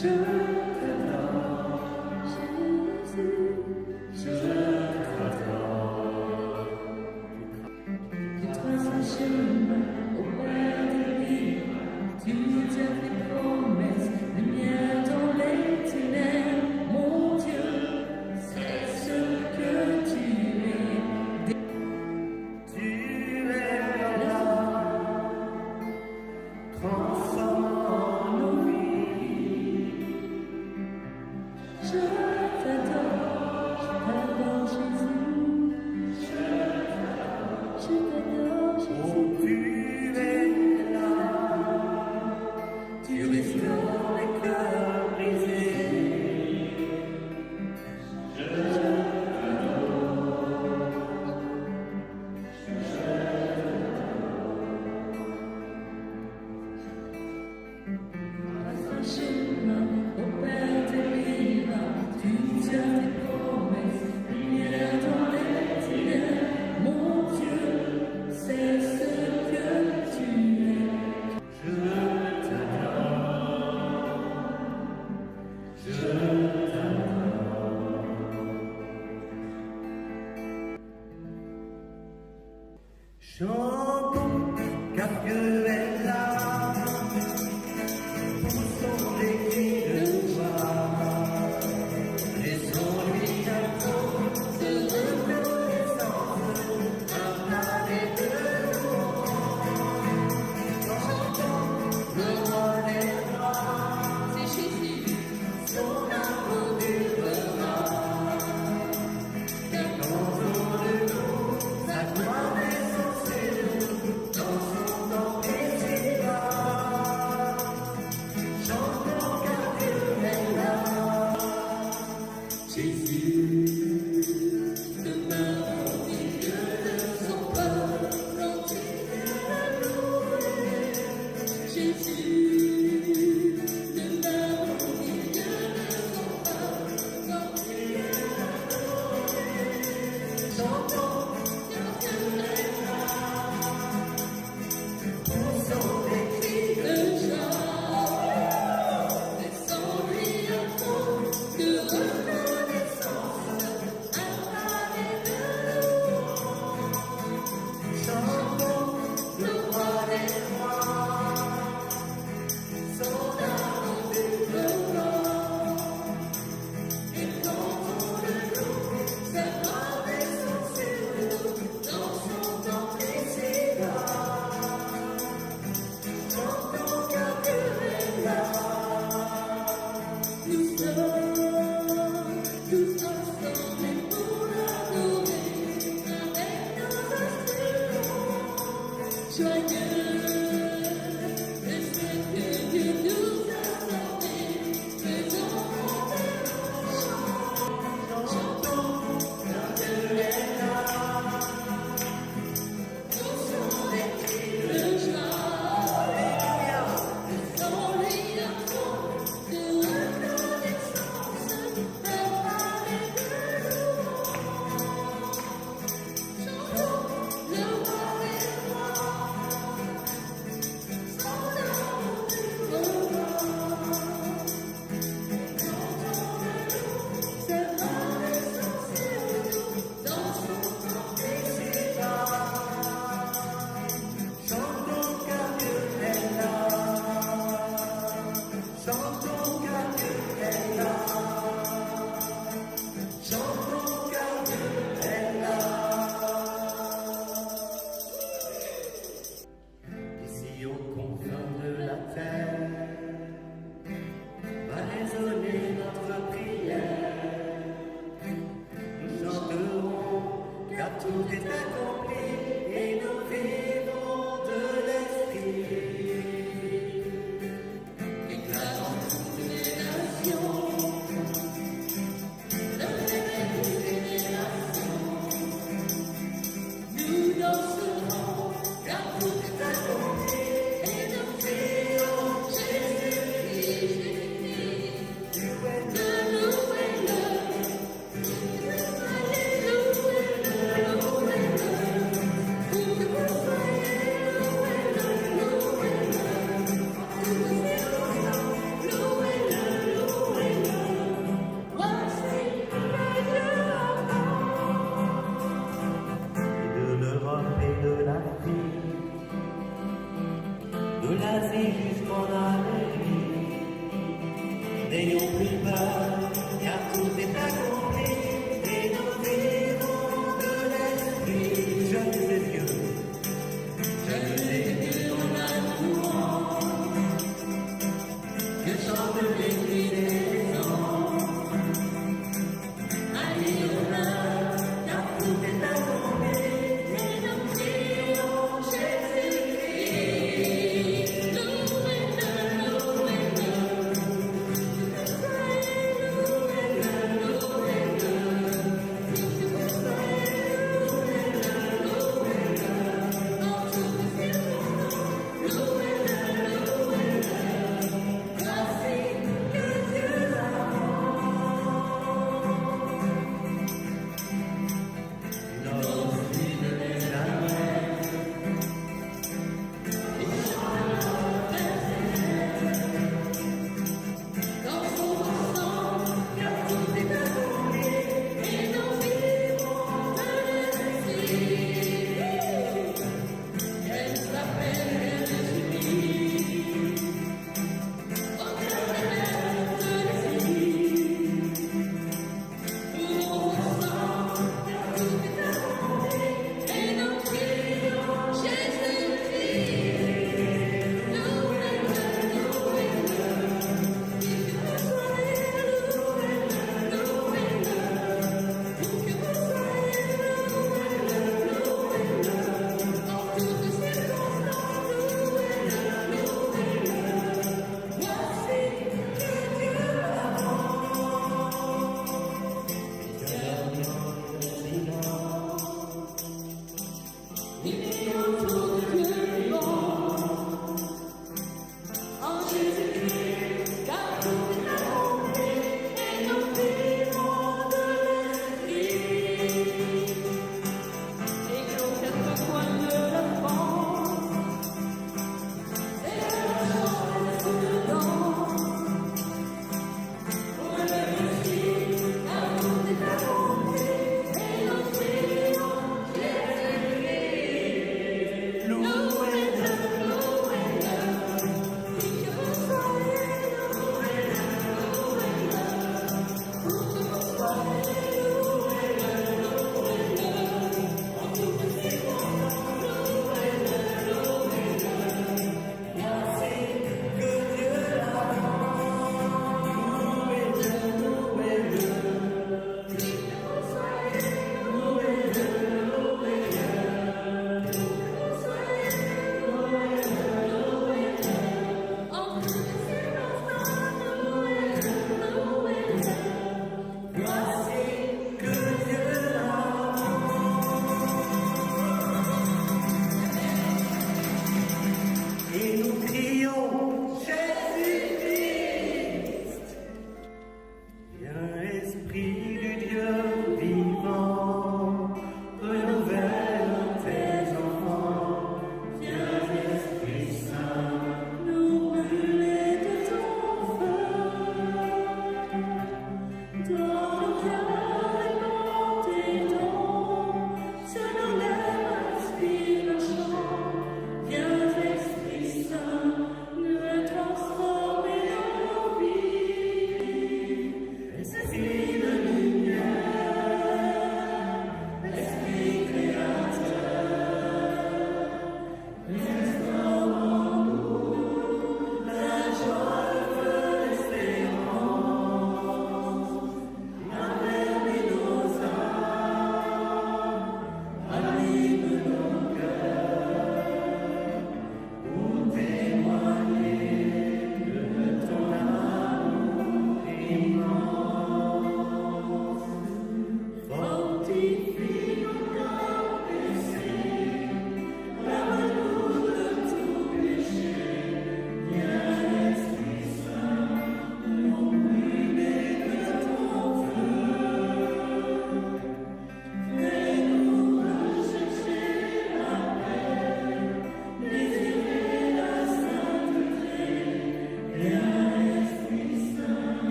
Je t'adore, Jésus, je t'adore. Tu traces un chemin auprès de lui, tu tiens tes promesses, lumière dans les ténèbres, mon Dieu, c'est ce que tu es. Tu es là, transformant nos vies. Je t'adore Jésus. Je t'adore Jésus. Oh, tu es là, tu restaures les cœurs brisés. Je un chemin au Père de l'Iva, tu tiens tes promesses, lumière dans les ténèbres, mon Dieu, c'est ce que tu es. Je t'adore, je t'adore. Chantons, car Dieu est là. Poussons des cris de joie, laissons-lui un tour de reconnaissance, un pavé de louange. Chantons le roi des rois, c'est Jésus, son amour durera. Car dans de nous, sa gloire est censée nous, dans son temps et ses bas. Chantons car Dieu est là. Jésus demeure au milieu de son peuple, continue à louer. Jésus demeure au milieu de son peuple, continue à louer. Chantons car Dieu est là. Poussons des cris de joie. Laissons-lui un tour de reconnaissance, un pavé de louange. Chantons le roi des rois, son amour durera. Et cantons le loup, sa gloire descend sur nous, dans son temps et ses bas. Chantons car Dieu est là. Nous sommes tous ensemble pour l'adorer avec nos instruments. Joyeux de ce que Dieu nous a donné, faisons monter nos chants. Chantons car Dieu est là. Poussons des cris de joie. Laissons-lui un tour de reconnaissance, un pavé de louange. Chantons le roi des rois, son amour durera. Chantons le loup, sa gloire descend sur nous, dans son temps et ses bas. Chantons car Dieu est là. Chantons car Dieu est là. Chantons car Dieu est là. Ici aux confins de la terre, va résonner notre prière. Nous chanterons car tout est accompli et nous vivrons de l'esprit. Éclatant toutes les nations, le réveil des générations. Nous danserons car tout est accompli et nous crions Jésus-Christ, Jésus-Christ. n'oublie pas, car tout est accompli, et nous vivons de l'esprit. Jeunes et vieux, ton amour, que chante l'église des anges. Alléluia, car tout est accompli, et nous prions Jésus-Christ. Louez-le, louez-le, louez-le, louez-le, louez-le.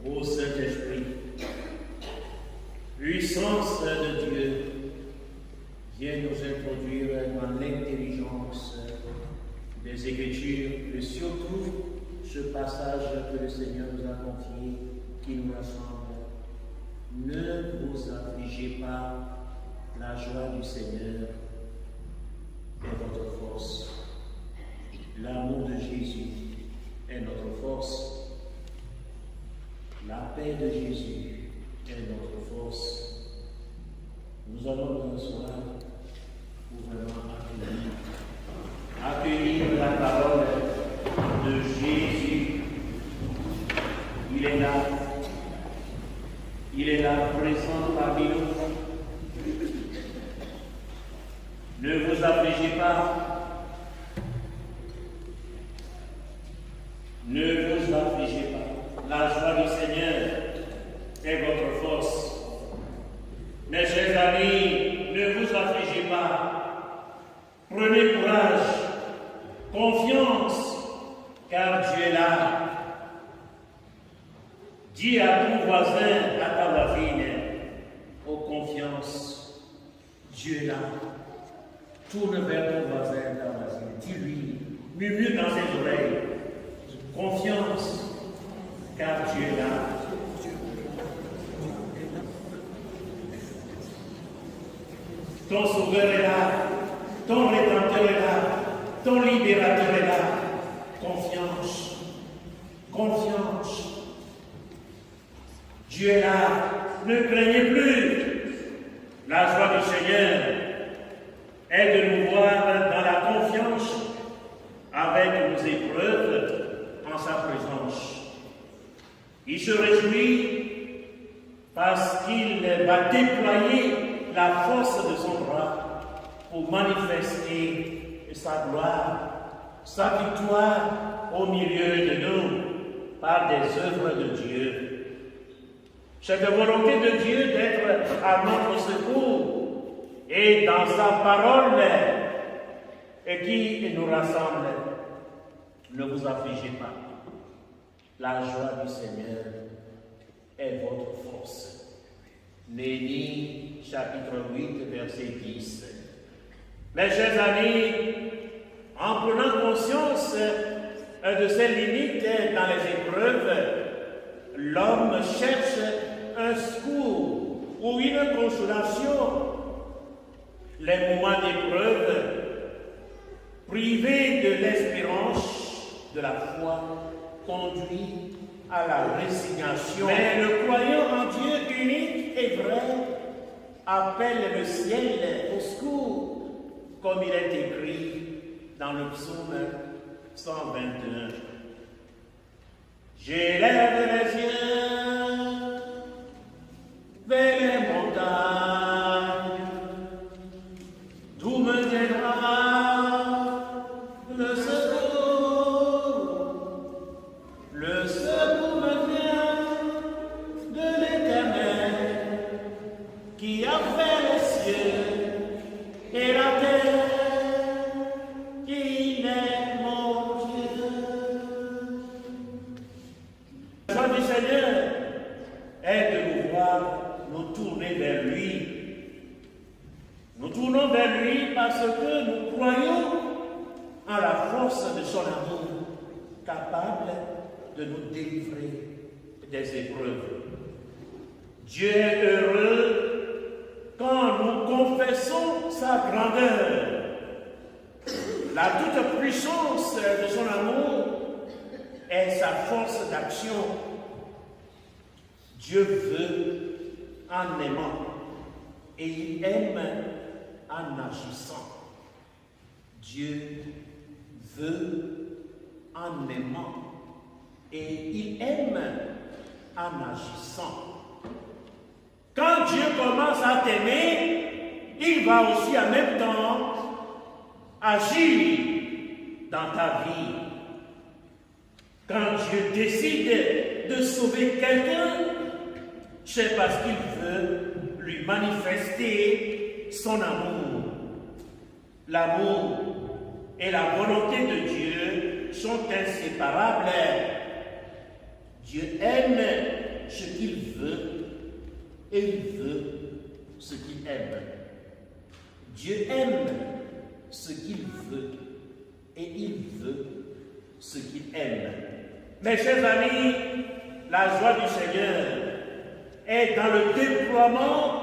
Ô Saint-Esprit, puissance de Dieu, viens nous introduire dans l'intelligence des Écritures et surtout ce passage que le Seigneur nous a confié, qui nous rassemble. Ne vous affligez pas, la joie du Seigneur est votre force. L'amour de Jésus est notre force. La paix de Jésus est notre force. Nous allons dans ce soir pour vraiment accueillir la parole de Jésus. Il est là. Il est là, présent parmi nous. Ne vous affligez pas. Ne vous affligez pas. La joie du Seigneur est votre force. Mes chers amis, ne vous affligez pas. Prenez courage, confiance, car Dieu est là. Dis à ton voisin, à ta voisine, oh confiance, Dieu est là. Tourne vers ton voisin, ta voisine, dis-lui, murmure dans ses oreilles, confiance, car Dieu est là. Ton sauveur est là, ton rédempteur est là, ton libérateur est là. Confiance, confiance. Dieu est là, ne craignez plus. La joie du Seigneur est de nous voir dans la confiance avec nos épreuves en sa présence. Il se réjouit parce qu'il va déployer la force de son bras pour manifester sa gloire, sa victoire au milieu de nous par des œuvres de Dieu. Cette volonté de Dieu d'être à notre secours et dans sa parole et qui nous rassemble. Ne vous affligez pas. La joie du Seigneur est votre force. Néhémie, chapitre 8, verset 10. Mes chers amis, en prenant conscience de ces limites dans les épreuves, l'homme cherche un secours ou une consolation. Les moments d'épreuve, privés de l'espérance, de la foi, conduit à la résignation. Mais le croyant en Dieu unique et vrai appelle le ciel au secours, comme il est écrit dans le psaume 121. J'élève les yeux vers les montagnes, d'où me viendra le secours. Le secours me vient de l'Éternel, qui a fait les cieux et la terre. Il est mon Dieu. La joie du Seigneur est de nous voir nous tourner vers lui. Nous tournons vers lui parce que nous croyons en la force de son amour, capable de nous délivrer des épreuves. Dieu est heureux quand nous confessons sa grandeur. La toute-puissance de son amour est sa force d'action. Dieu veut en aimant et il aime en agissant. Dieu veut en aimant et il aime en agissant. Quand Dieu commence à t'aimer, il va aussi en même temps agir dans ta vie. Quand Dieu décide de sauver quelqu'un, c'est parce qu'il veut lui manifester son amour. L'amour et la volonté de Dieu sont inséparables. Dieu aime ce qu'il veut et il veut ce qu'il aime. Dieu aime ce qu'il veut et il veut ce qu'il aime. Mes chers amis, la joie du Seigneur est dans le déploiement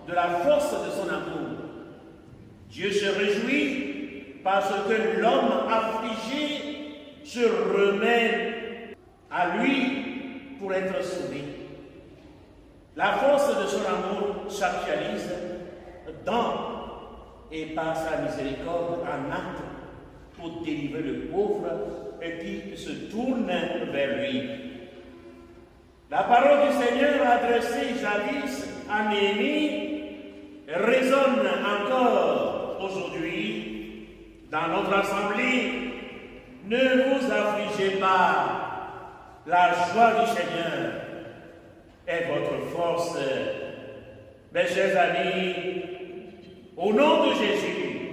de la force de son amour. Dieu se réjouit parce que l'homme affligé se remet à lui pour être sauvé. La force de son amour s'actualise dans et par sa miséricorde en acte pour délivrer le pauvre et qui se tourne vers lui. La parole du Seigneur adressée jadis à Néhémie résonne encore aujourd'hui dans notre assemblée. Ne vous affligez pas, la joie du Seigneur est votre force. Mes chers amis, au nom de Jésus,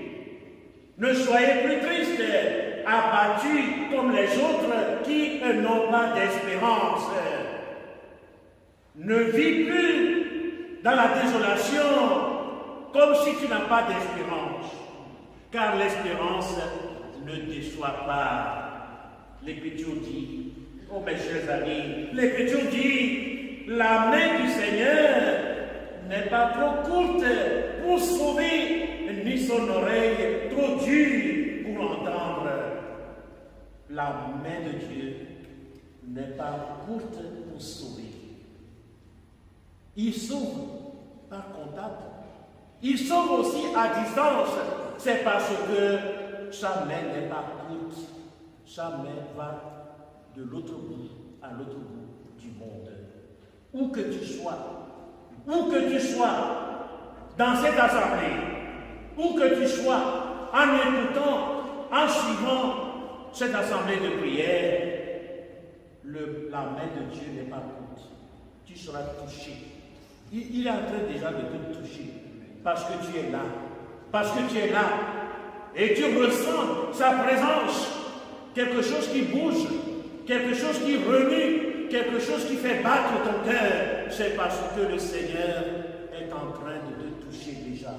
ne soyez plus tristes, abattus comme les autres qui n'ont pas d'espérance. Ne vis plus dans la désolation comme si tu n'as pas d'espérance, car l'espérance ne déçoit pas. L'Écriture dit, oh mes chers amis, l'Écriture dit, la main du Seigneur n'est pas trop courte pour sauver, ni son oreille trop dure pour entendre. La main de Dieu n'est pas courte pour sauver. Il sauve par contact. Il sauve aussi à distance. C'est parce que sa main n'est pas courte. Sa main va de l'autre bout à l'autre bout du monde. Où que tu sois, dans cette assemblée, où que tu sois, en écoutant, en suivant cette assemblée de prière, la main de Dieu n'est pas courte. Tu seras touché. Il est en train déjà de te toucher parce que tu es là. Parce que tu es là. Et tu ressens sa présence. Quelque chose qui bouge, quelque chose qui remue, quelque chose qui fait battre ton cœur. C'est parce que le Seigneur est en train de te toucher déjà.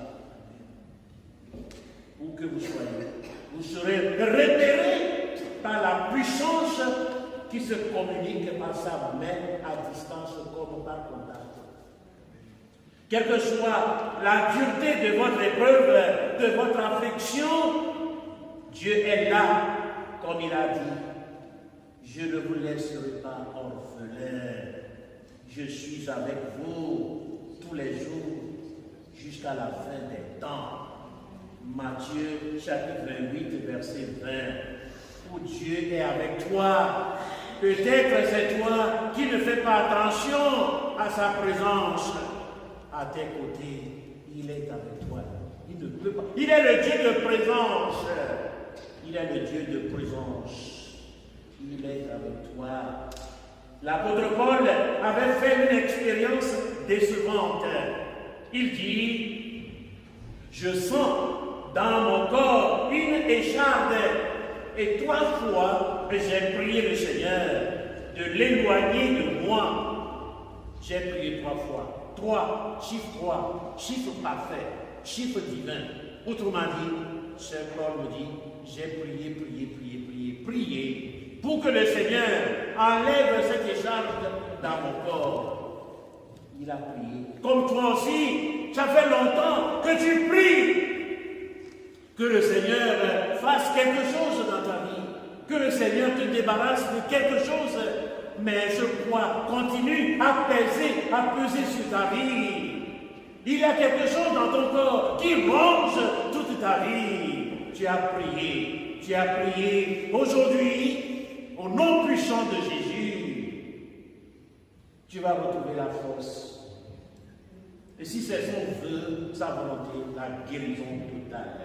Où que vous soyez, vous serez repéré par la puissance qui se communique par sa main à distance comme par contact. Quelle que soit la dureté de votre épreuve, de votre affliction, Dieu est là, comme il a dit. Je ne vous laisserai pas orphelin. Je suis avec vous tous les jours jusqu'à la fin des temps. Matthieu chapitre 28, verset 20. Où Dieu est avec toi. Peut-être c'est toi qui ne fais pas attention à sa présence. À tes côtés, il est avec toi. Il ne peut pas. Il est le Dieu de présence. Il est le Dieu de présence. Il est avec toi. L'apôtre Paul avait fait une expérience décevante. Il dit, je sens dans mon corps une écharde. Et 3 fois, j'ai prié le Seigneur de l'éloigner de moi. J'ai prié 3 fois. 3, chiffre parfait, chiffre divin. Autrement dit, Saint Paul me dit, j'ai prié pour que le Seigneur enlève cette écharpe dans mon corps. Il a prié. Comme toi aussi, ça fait longtemps que tu pries. Que le Seigneur fasse quelque chose dans ta vie. Que le Seigneur te débarrasse de quelque chose. Mais je crois, continue à peser sur ta vie. Il y a quelque chose dans ton corps qui ronge toute ta vie. Tu as prié. Aujourd'hui, au nom puissant de Jésus, tu vas retrouver la force. Et si c'est son vœu, sa volonté, la guérison totale.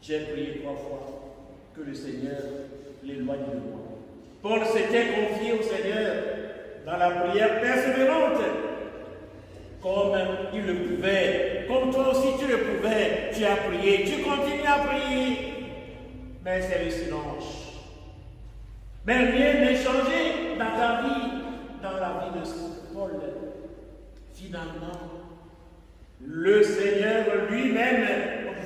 J'ai prié 3 fois que le Seigneur l'éloigne de moi. Paul s'était confié au Seigneur dans la prière persévérante, comme il le pouvait, comme toi aussi tu le pouvais. Tu as prié, tu continues à prier, mais c'est le silence. Mais rien n'est changé dans ta vie, dans la vie de Paul. Finalement, le Seigneur lui-même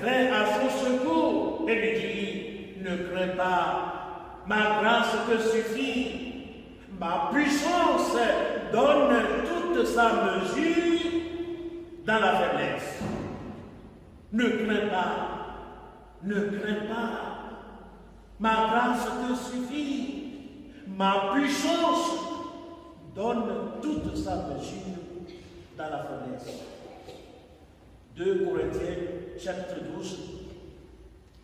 vint à son secours et lui dit, ne crains pas, ma grâce te suffit, ma puissance donne toute sa mesure dans la faiblesse. Ne crains pas, ma grâce te suffit, ma puissance donne toute sa mesure dans la faiblesse. 2 Corinthiens chapitre 12,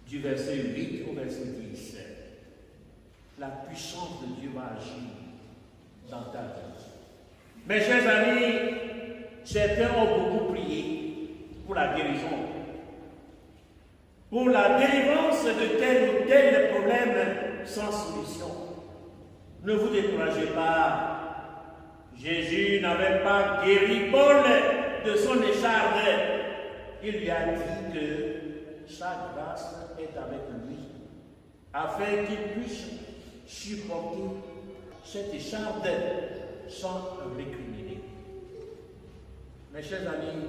du verset 8 au verset 10. La puissance de Dieu va agir dans ta vie. Mes chers amis, certains ont beaucoup prié pour la guérison, pour la délivrance de tel ou tel problème sans solution. Ne vous découragez pas. Jésus n'avait pas guéri Paul de son écharpe. Il lui a dit que sa grâce est avec lui, afin qu'il puisse supporter cette écharpe sans récriminer. Mes chers amis,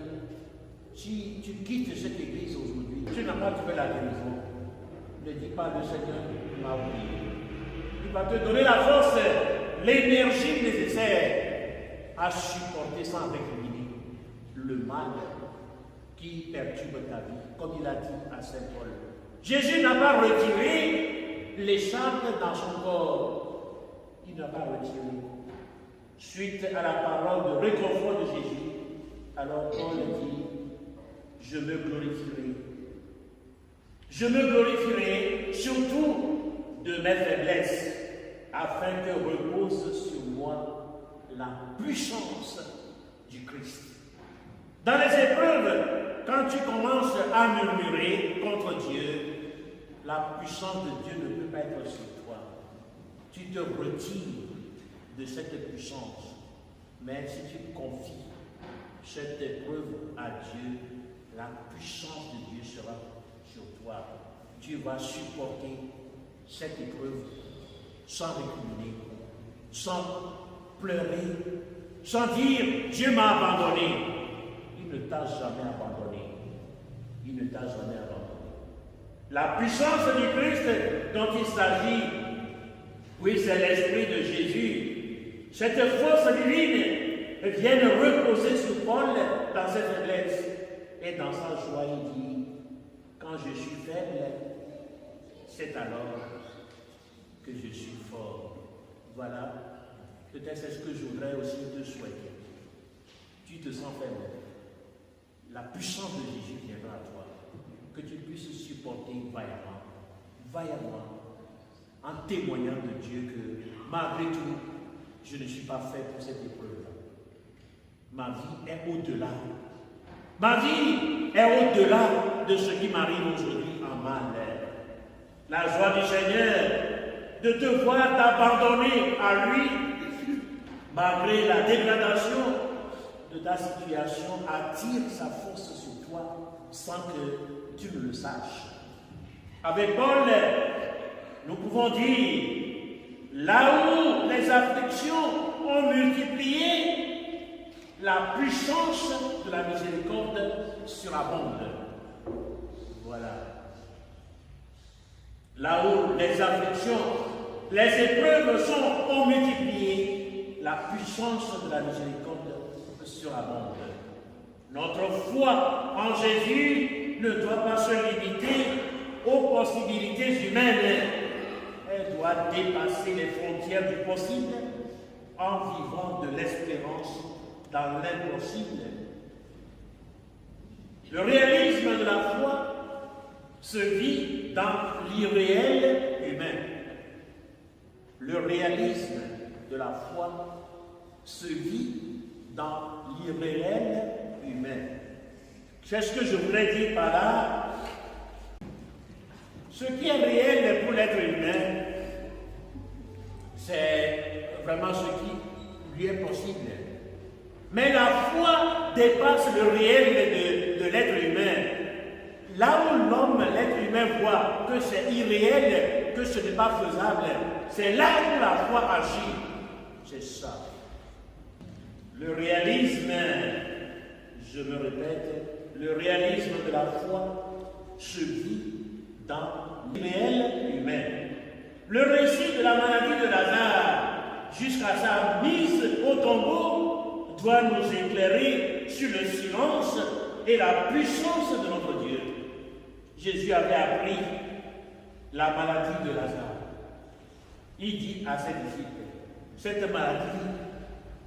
si tu quittes cette église aujourd'hui, tu n'as pas trouvé la guérison, ne dis pas le Seigneur m'a oublié. Il va te donner la force, l'énergie nécessaire à supporter sans récriminer le mal qui perturbe ta vie, comme il a dit à Saint Paul. Jésus n'a pas retiré l'écharpe dans son corps. Il n'a pas retiré. Suite à la parole de réconfort de Jésus, alors Paul dit, je me glorifierai. Je me glorifierai surtout de mes faiblesses, afin que repose sur moi la puissance du Christ. Dans les épreuves, quand tu commences à murmurer contre Dieu, la puissance de Dieu ne peut pas être sur toi. Tu te retires de cette puissance. Mais si tu confies cette épreuve à Dieu, la puissance de Dieu sera sur toi. Tu vas supporter cette épreuve sans récriminer, sans pleurer, sans dire « Dieu m'a abandonné ». Il ne t'a jamais abandonné. Il ne t'a jamais abandonné. La puissance du Christ dont il s'agit, oui, c'est l'Esprit de Jésus. Cette force divine vient reposer sur Paul dans ses faiblesses. Et dans sa joie, il dit, quand je suis faible, c'est alors que je suis fort. Voilà, peut-être c'est ce que je voudrais aussi te souhaiter. Tu te sens faible. La puissance de Jésus viendra à toi. Que tu puisses supporter vaillamment, en témoignant de Dieu que malgré tout, je ne suis pas fait pour cette épreuve-là. Ma vie est au-delà. Ma vie est au-delà de ce qui m'arrive aujourd'hui en mal. La joie du Seigneur de te voir t'abandonner à lui, malgré la dégradation de ta situation, attire sa force sur toi sans que tu ne le saches. Avec Paul, nous pouvons dire, là où les afflictions ont multiplié, la puissance de la miséricorde surabonde. Voilà. Là où les afflictions, les épreuves ont multiplié, la puissance de la miséricorde surabonde. Notre foi en Jésus ne doit pas se limiter aux possibilités humaines. Elle doit dépasser les frontières du possible en vivant de l'espérance dans l'impossible. Le réalisme de la foi se vit dans l'irréel humain. Le réalisme de la foi se vit dans l'irréel humain. C'est ce que je voulais dire par là. Ce qui est réel pour l'être humain, c'est vraiment ce qui lui est possible. Mais la foi dépasse le réel de l'être humain. Là où l'homme, l'être humain voit que c'est irréel, que ce n'est pas faisable, c'est là où la foi agit. C'est ça. Le réalisme, je me répète, le réalisme de la foi se vit dans l'irréel humain. Le récit de la maladie de Lazare, jusqu'à sa mise au tombeau, doit nous éclairer sur le silence et la puissance de notre Dieu. Jésus avait appris la maladie de Lazare. Il dit à ses disciples, cette maladie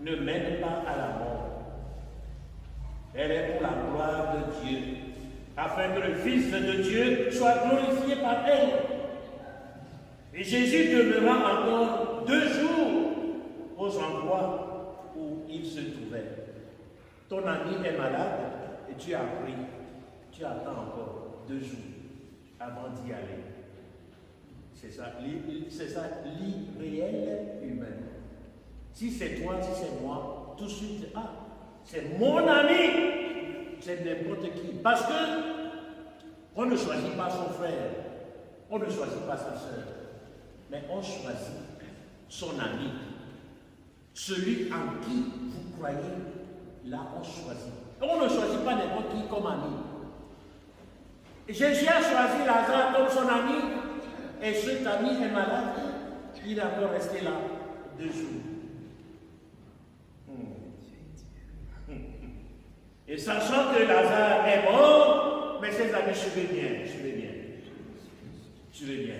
ne mène pas à la mort. Elle est pour la gloire de Dieu, afin que le Fils de Dieu soit glorifié par elle. Et Jésus demeura encore 2 jours aux endroits où il se trouvait. Ton ami est malade et tu as appris. Tu attends encore 2 jours avant d'y aller. C'est ça l'irréel humain. Si c'est toi, si c'est moi, tout de suite, c'est mon ami, c'est n'importe qui. Parce que on ne choisit pas son frère, on ne choisit pas sa soeur, mais on choisit son ami. Celui en qui vous croyez, là on choisit. On ne choisit pas n'importe qui comme ami. Jésus a choisi Lazare comme son ami, et cet ami est malade, il est encore resté là 2 jours. Et sachant que Lazare est mort, mais ses amis, suivez bien.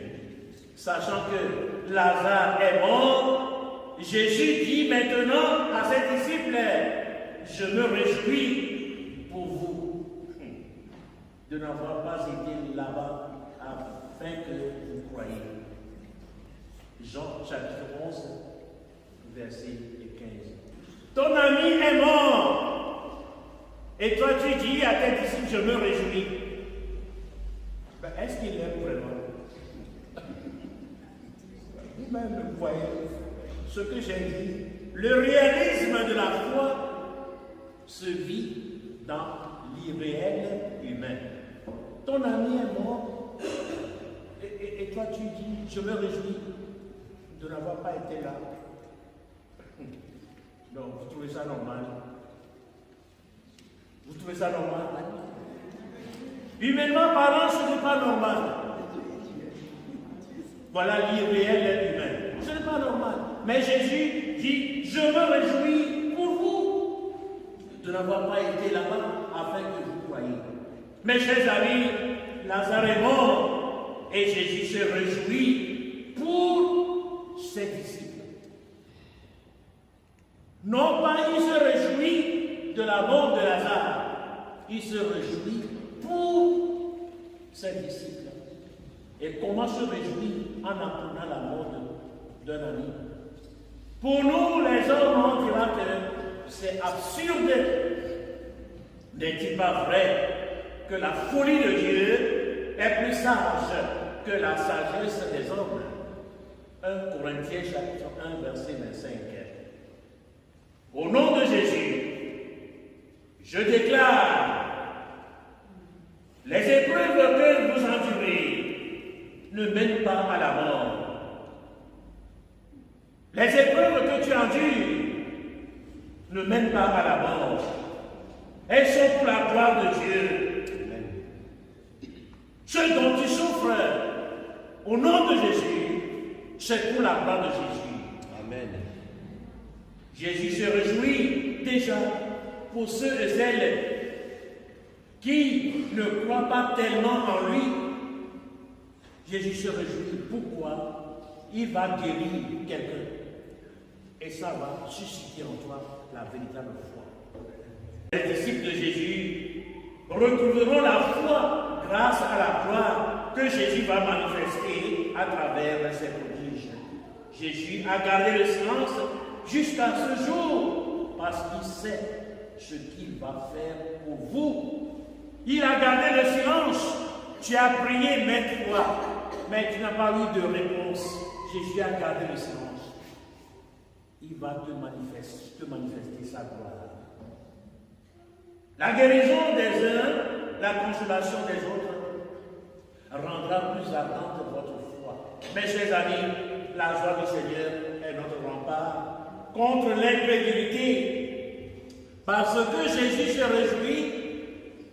Sachant que Lazare est mort, Jésus dit maintenant à ses disciples, je me réjouis pour vous de n'avoir pas été là-bas afin que vous croyiez. Jean chapitre 11, verset 15. Ton ami est mort. Et toi, tu dis à tes disciples, je me réjouis. Est-ce qu'il aime vraiment? Vous-même, vous voyez ce que j'ai dit. Le réalisme de la foi se vit dans l'irréel humain. Ton ami est mort. Et toi, tu dis, je me réjouis de n'avoir pas été là. Donc, vous trouvez ça normal? Vous trouvez ça normal? Humainement parlant, ce n'est pas normal. Voilà l'irréel humain. Ce n'est pas normal. Mais Jésus dit, je me réjouis pour vous de n'avoir pas été là-bas afin que vous croyiez. Mes chers amis, Lazare est mort et Jésus se réjouit pour ses disciples. Non pas il se réjouit de la mort de Lazare, il se réjouit pour ses disciples. Et comment se réjouir en apprenant la mort d'un ami? Pour nous, les hommes, on dira que c'est absurde. N'est-il pas vrai que la folie de Dieu est plus sage que la sagesse des hommes? 1 Corinthiens chapitre 1, verset 25. Au nom de Jésus, je déclare les épreuves que vous endurez ne mènent pas à la mort. Les épreuves que tu endures ne mènent pas à la mort. Elles sont pour la gloire de Dieu. Ce dont tu souffres au nom de Jésus, c'est pour la gloire de Jésus. Amen. Jésus se réjouit déjà pour ceux et celles qui ne croient pas tellement en lui. Jésus se réjouit. Pourquoi? Il va guérir quelqu'un. Et ça va susciter en toi la véritable foi. Les disciples de Jésus retrouveront la foi grâce à la gloire que Jésus va manifester à travers ses prodiges. Jésus a gardé le silence jusqu'à ce jour parce qu'il sait ce qu'il va faire pour vous. Il a gardé le silence. Tu as prié maintes fois. mais tu n'as pas eu de réponse. Jésus a gardé le silence. Il va te manifester sa gloire. La guérison des uns, la consolation des autres rendra plus ardente votre foi. Mes chers amis, la joie du Seigneur est notre rempart contre l'incrédulité. Parce que Jésus se réjouit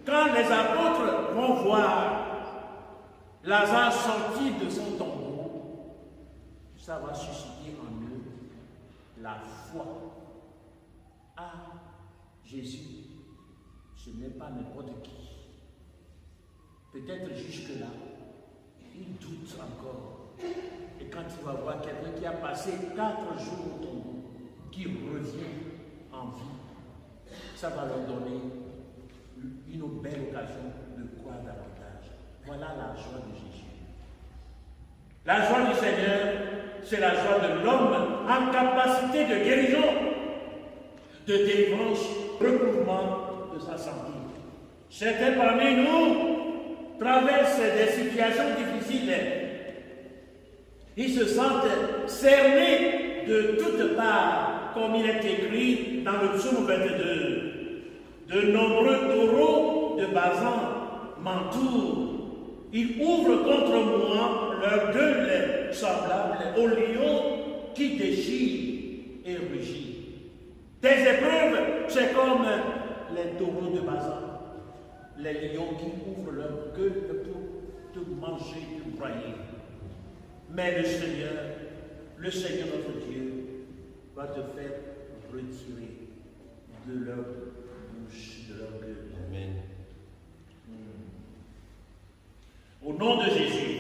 quand les apôtres vont voir Lazare sorti de son tombeau. Ça va susciter en eux la foi. Ah, Jésus, ce n'est pas n'importe qui. Peut-être jusque-là, il doute encore. Et quand il va voir quelqu'un qui a passé 4 jours au tombeau, qui revient en vie, ça va leur donner une belle occasion de croire davantage. Voilà la joie de Jésus. La joie du Seigneur, c'est la joie de l'homme en capacité de guérison, de délivrance, recouvrement de sa santé. Certains parmi nous traversent des situations difficiles. Ils se sentent cernés de toutes parts, comme il est écrit dans le psaume 22. De nombreux taureaux de Bazan m'entourent. Ils ouvrent contre moi leur gueule semblable au lion qui déchire et rugit. Des épreuves, c'est comme les taureaux de Bazan, les lions qui ouvrent leur gueule pour te manger, te broyer. Mais le Seigneur notre Dieu, va te faire retirer de leur bouche, de leur gueule. Amen. Au nom de Jésus,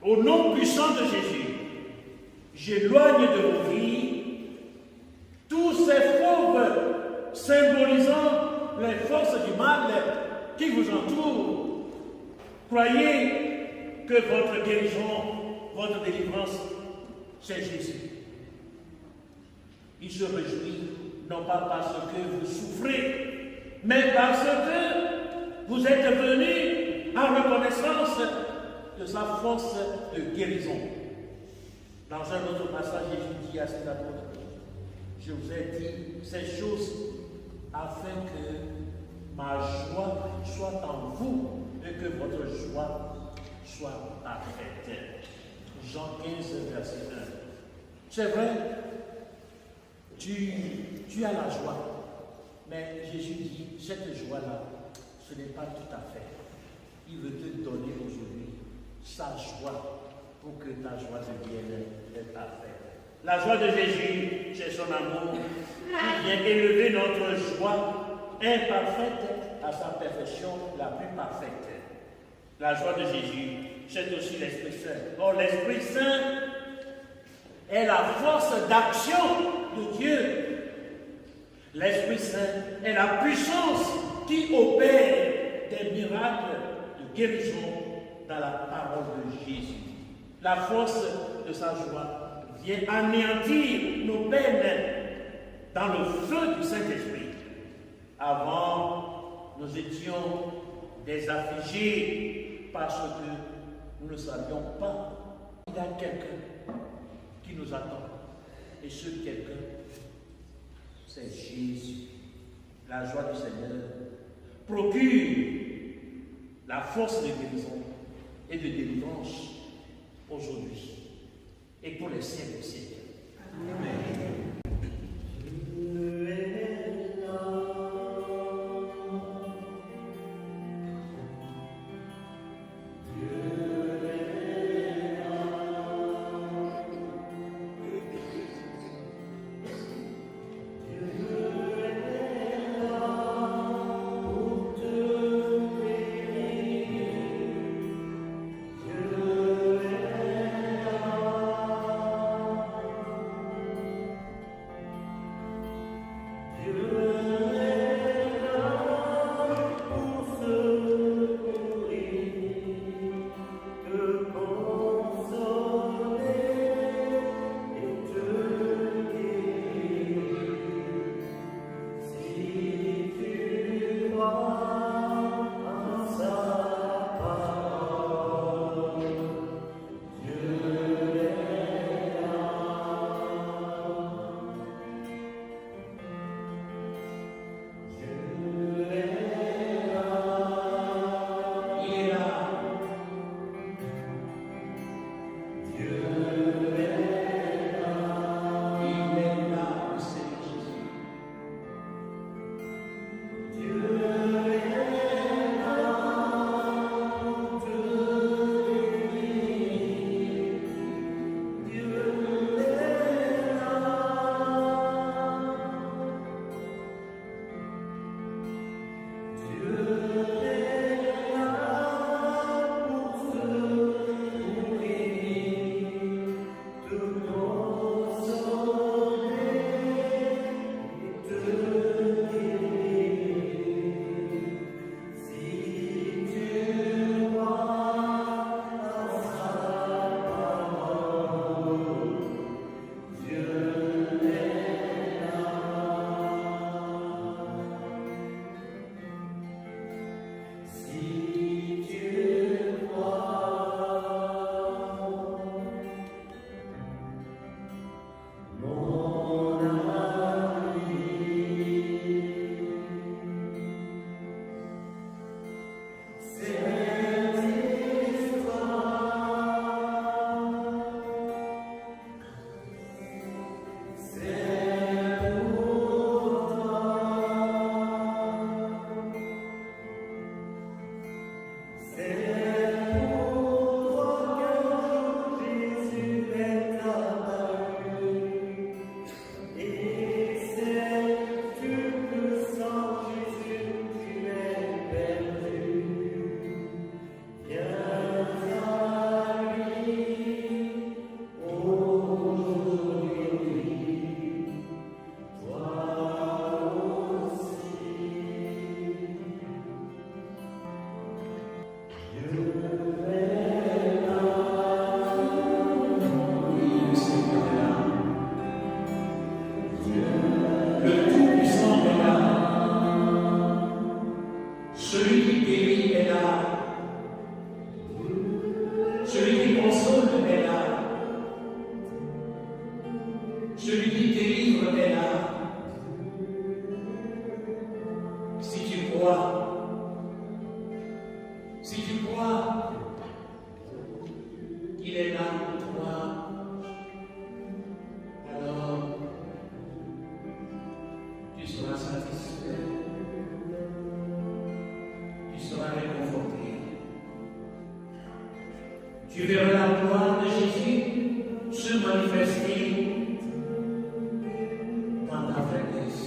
au nom puissant de Jésus, j'éloigne de vos vies tous ces fauves symbolisant les forces du mal qui vous entourent. Croyez que votre guérison, votre délivrance, c'est Jésus. Il se réjouit, non pas parce que vous souffrez, mais parce que vous êtes venus en reconnaissance de sa force de guérison. Dans un autre passage, Jésus dit à ses apôtres, je vous ai dit ces choses afin que ma joie soit en vous et que votre joie soit parfaite. Jean 15, verset 1. C'est vrai, tu as la joie, mais Jésus dit, cette joie-là, ce n'est pas tout à fait. Il veut te donner aujourd'hui sa joie pour que ta joie devienne parfaite. La joie de Jésus, c'est son amour qui vient élever notre joie imparfaite à sa perfection la plus parfaite. La joie de Jésus, c'est aussi l'Esprit Saint. Or, l'Esprit Saint est la force d'action de Dieu. L'Esprit Saint est la puissance qui opère des miracles de guérison dans la parole de Jésus. La force de sa joie vient anéantir nos peines dans le feu du Saint-Esprit. Avant, nous étions des affligés parce que nous ne savions pas. Il y a quelqu'un qui nous attend. Et ce quelqu'un, c'est Jésus. La joie du Seigneur procure la force de guérison et de délivrance aujourd'hui et pour les siècles des siècles. Amen. Celui qui guérit est là. Celui qui console est là. Celui qui délivre est là. Si tu crois qu'il est là pour toi, alors tu seras satisfait, tu seras réconforté. Tu verras la gloire de Jésus se manifester dans ta faiblesse.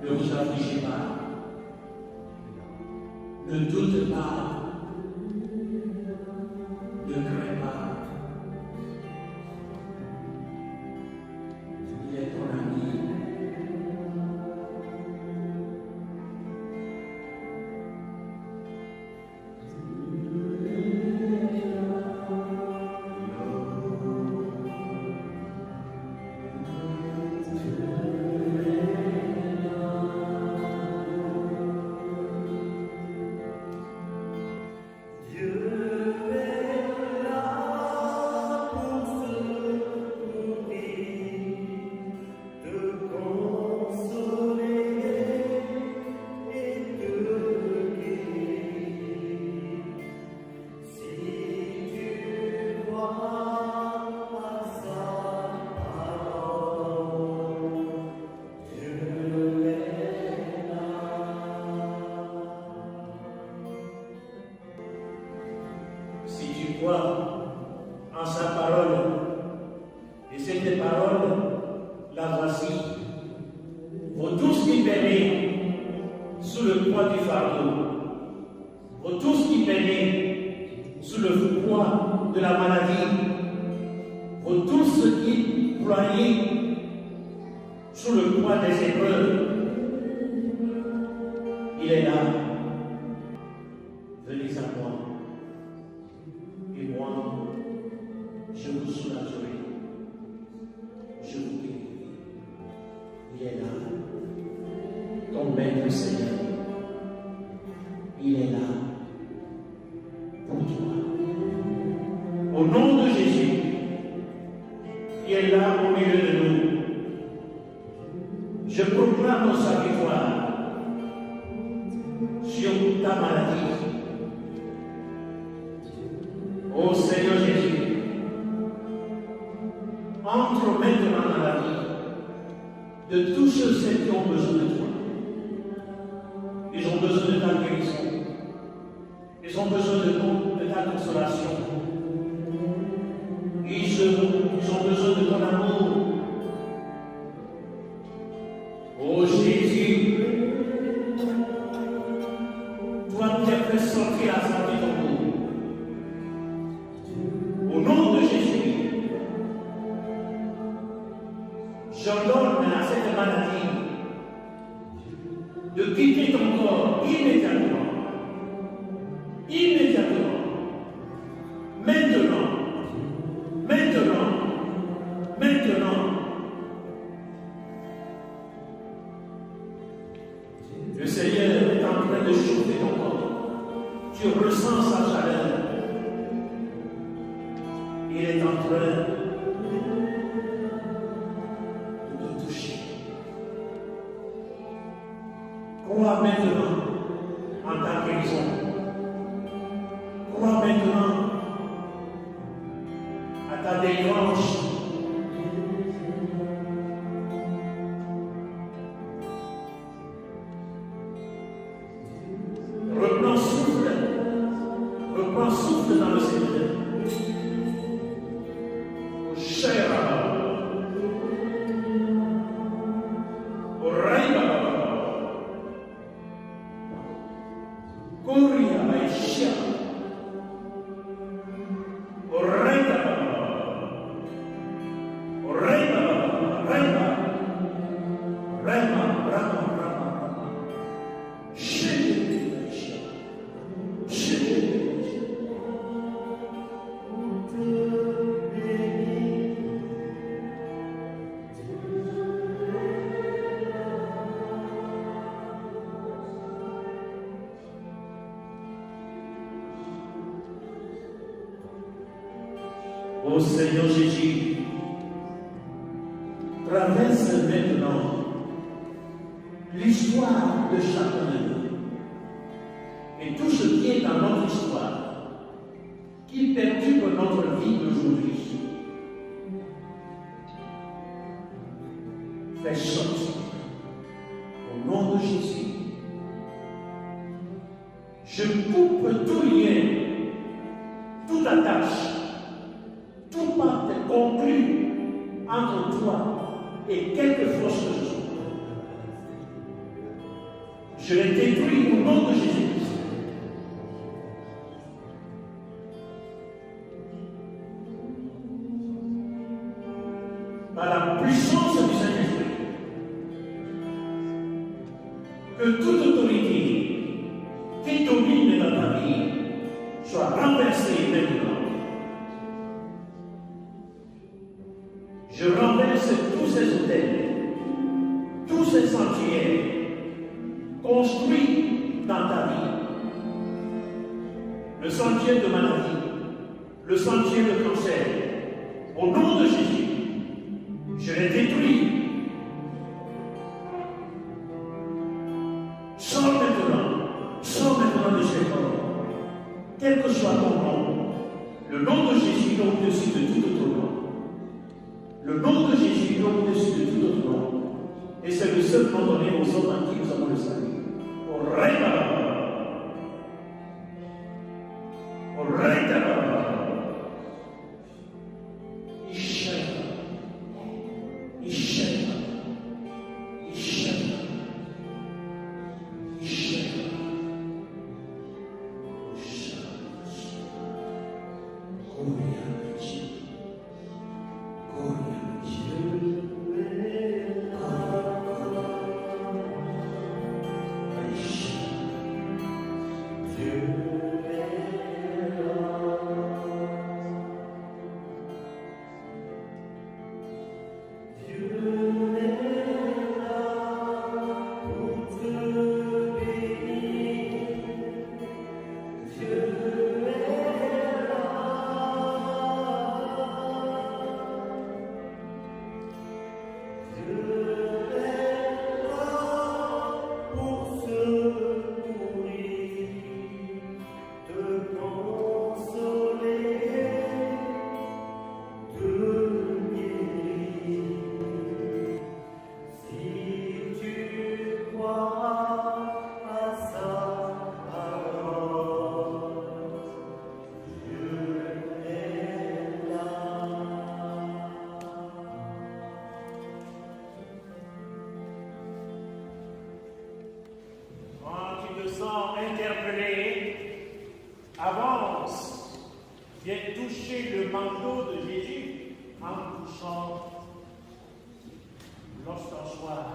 Ne vous affligez pas. Ne doute pas. Ne crains pas. Il est ton ami. En sa parole, et cette parole, la voici. Vous tous qui peinez sous le poids du fardeau, vous tous qui peinez sous le poids de la maladie, vous tous qui ployez sous le poids des épreuves, il est là. Venez à moi. Et moi, je vous soulagerai, je vous guérirai. Il est là, ton maître Seigneur. Il est là pour toi. Au nom de Jésus, il est là au milieu de nous. Je proclame sa victoire sur ta maladie. Ô Seigneur Jésus, entre maintenant dans la vie de tous ceux qui ont besoin de toi. Ils ont besoin de ta guérison. Ils ont besoin de ta consolation. Ils ont besoin de ton amour. Ô Jésus, toi qui as fait sortir la santé de ton monde. Au nom de Jésus, j'ordonne à cette maladie de quitter ton corps immédiatement. Immédiatement. Maintenant. Maintenant. Maintenant. Le Seigneur est en train de chauffer ton corps. Tu ressens sa chaleur. Il est en train de te toucher. Crois maintenant en ta guérison. Crois maintenant à ta délivrance. Reprends souffle. Reprends souffle dans le Seigneur. Ô Seigneur Jésus, traverse maintenant l'histoire de chacun de nous. Et tout ce qui est dans notre histoire, qui perturbe notre vie d'aujourd'hui, fais sortir au nom de Jésus. Je coupe tout lien, toute attache, tout pacte conclu entre toi et quelque force que ce soit. Je les détruis au nom de Jésus-Christ. Par la puissance du Saint-Esprit, que toute autorité qui domine dans ta vie soit renversée maintenant. Je renverse tous ces hôtels, tous ces sentiers construits dans ta vie. Le sentier de maladie, le sentier de cancer, au nom de Jésus, je les détruis. Sors maintenant de ces corps, quel que soit ton nom. Le nom de Jésus est au-dessus de tout autre nom. Le nom de Jésus est au-dessus de tout autre nom. Et c'est le seul nom donné aux hommes en qui nous avons le salut. Au règne à la parole. Au règne à la parole. Avance, viens toucher le manteau de Jésus en touchant l'ostensoir.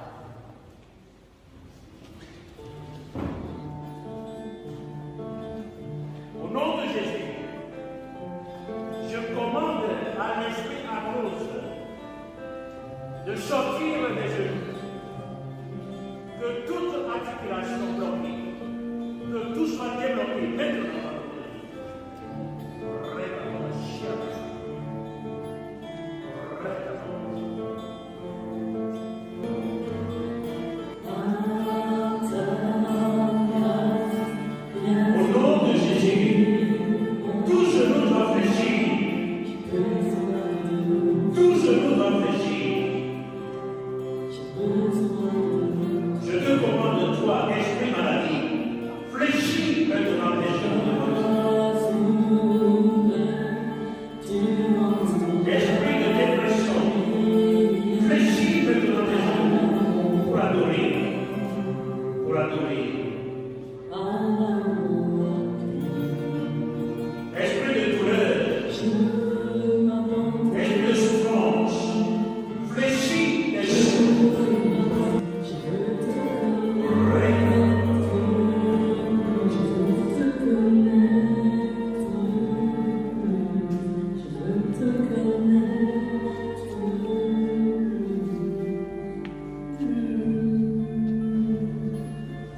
Au nom de Jésus, je commande à l'esprit à cause de sortir des genoux, que toute articulation bloquée, que tout soit débloqué maintenant.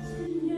Seigneur.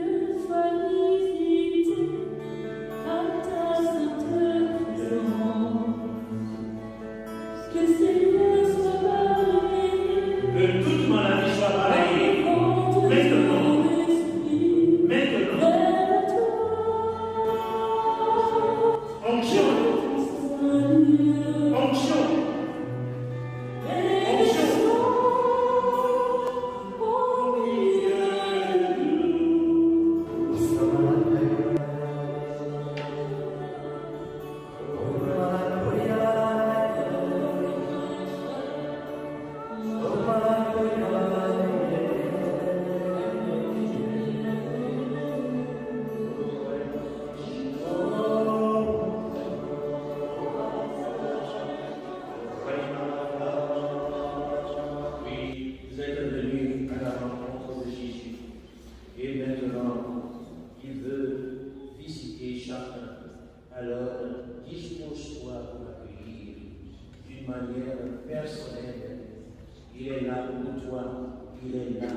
qu'il est là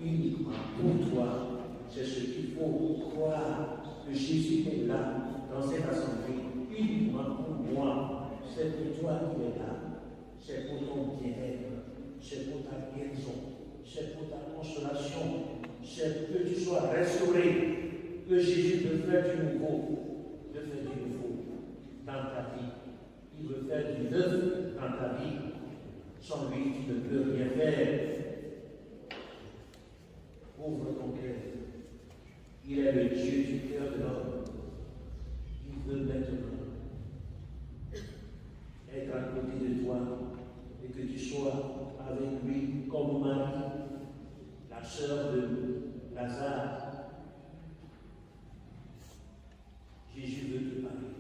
uniquement pour toi. C'est ce qu'il faut croire, que Jésus est là dans cette assemblée uniquement pour moi. C'est pour toi qu'il est là. C'est pour ton bien-être. C'est pour ta guérison. C'est pour ta consolation. C'est pour que tu sois restauré. Que Jésus te fait du nouveau. Te fait du nouveau dans ta vie. Il veut faire du neuf dans ta vie. Sans lui, tu ne peux rien faire. Ouvre ton cœur. Il est le Dieu du cœur de l'homme. Il veut maintenant être à côté de toi et que tu sois avec lui comme Marie, la sœur de Lazare. Jésus veut te parler,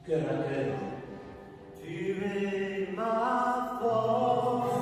cœur à cœur. Tu es ma force,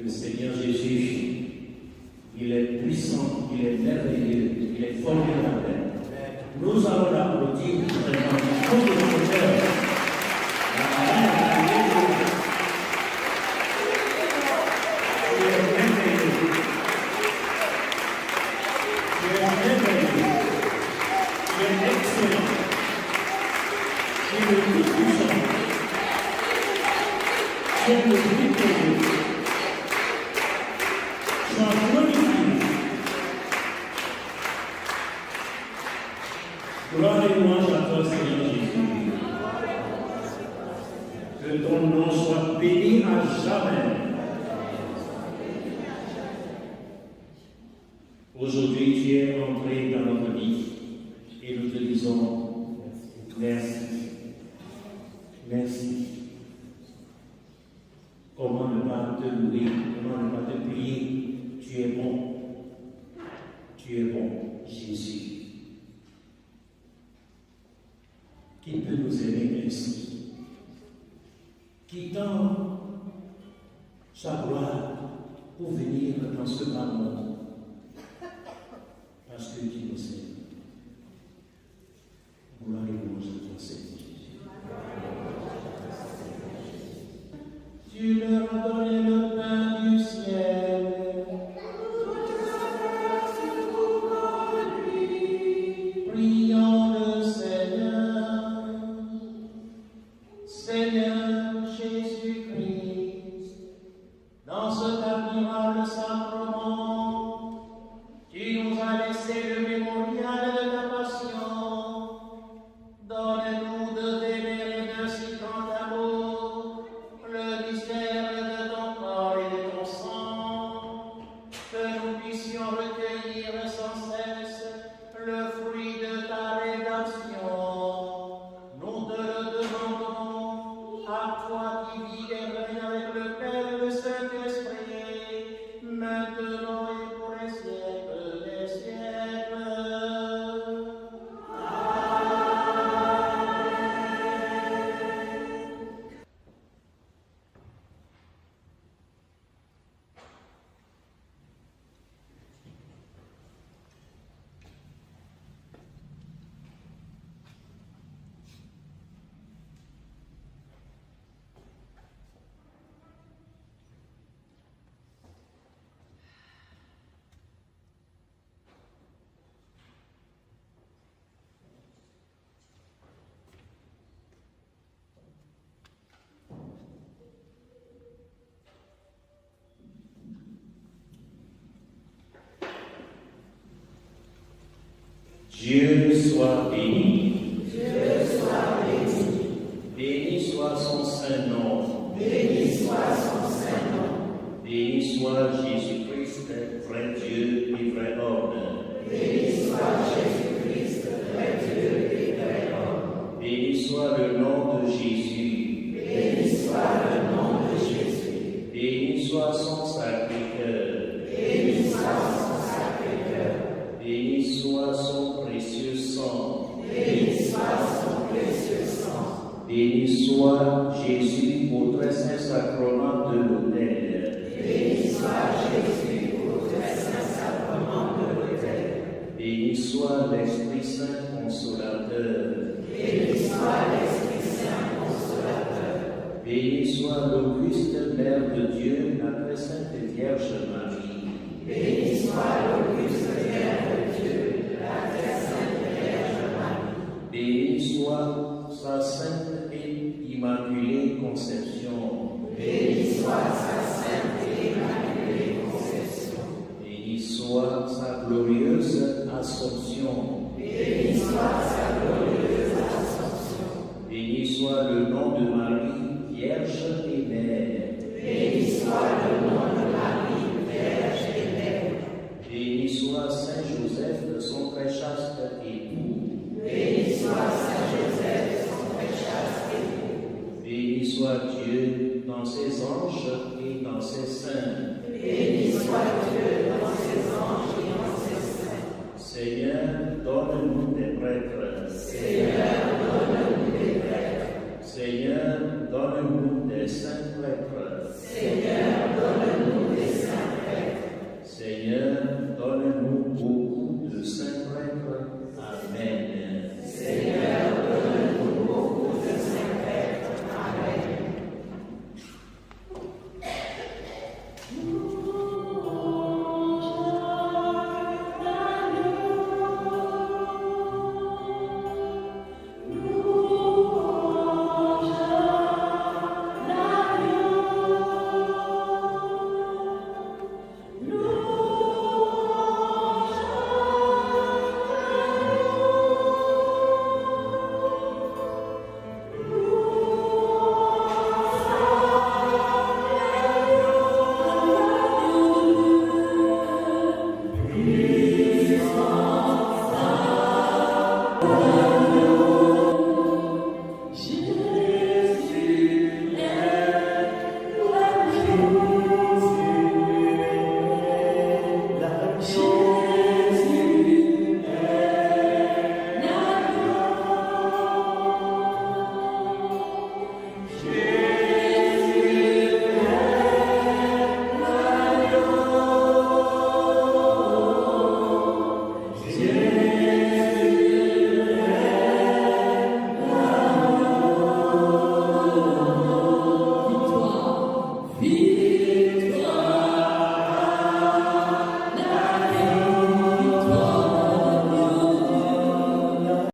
Le Seigneur Jésus, il est puissant, il est merveilleux, il est formidable. Nous allons l'applaudir vraiment du fond de notre cœur. Tu es merveilleux. Tu es merveilleux. Tu es excellent. Tu es le plus puissant. Tu es le plus glorieux. Gloire et louange à toi, Seigneur Jésus. Que ton nom soit béni à jamais. Aujourd'hui, tu es entré dans notre vie et nous te disons merci. Merci. Comment ne pas te louer, comment ne pas te prier? Tu es bon. Tu es bon, Jésus. Qui peut nous aimer ainsi? Qui tend sa gloire pour venir dans ce grand monde? Parce que tu nous aimes. Gloire et louange à toi, Seigneur Jésus. Tu leur as donné le pain du ciel. Prions le Seigneur. Seigneur Jésus-Christ, dans cet admirable sacrement, tu nous as laissé le mémorial de ta passion. Donne-nous de vénérer d'un si grand amour le mystère de ton corps et de ton sang, que nous puissions recueillir sans cesse le fruit de ta rédemption. Nous te le demandons, à toi qui vis et règnes avec le Père et le Saint-Esprit, maintenant et pour les siècles des siècles. Dieu soit béni. Béni soit son saint nom. Béni soit Jésus-Christ, vrai Dieu et vrai homme. Béni soit le nom de Jésus. Béni soit son Sacré-Cœur. Béni soit son précieux sang. Béni soit Jésus au très saint sacrement de l'autel. Béni soit l'Esprit Saint consolateur. Béni soit l'auguste Mère de Dieu, la très sainte Vierge Marie. Béni soit sa sainte et immaculée conception. Béni soit sa glorieuse Assomption. Béni soit le nom de Marie, Vierge et Mère. Béni soit Saint Joseph, son très chaste époux. Béni soit Dieu dans ses anges et dans ses saints. Seigneur, donne-nous des prêtres. Seigneur, donne-nous des saints prêtres.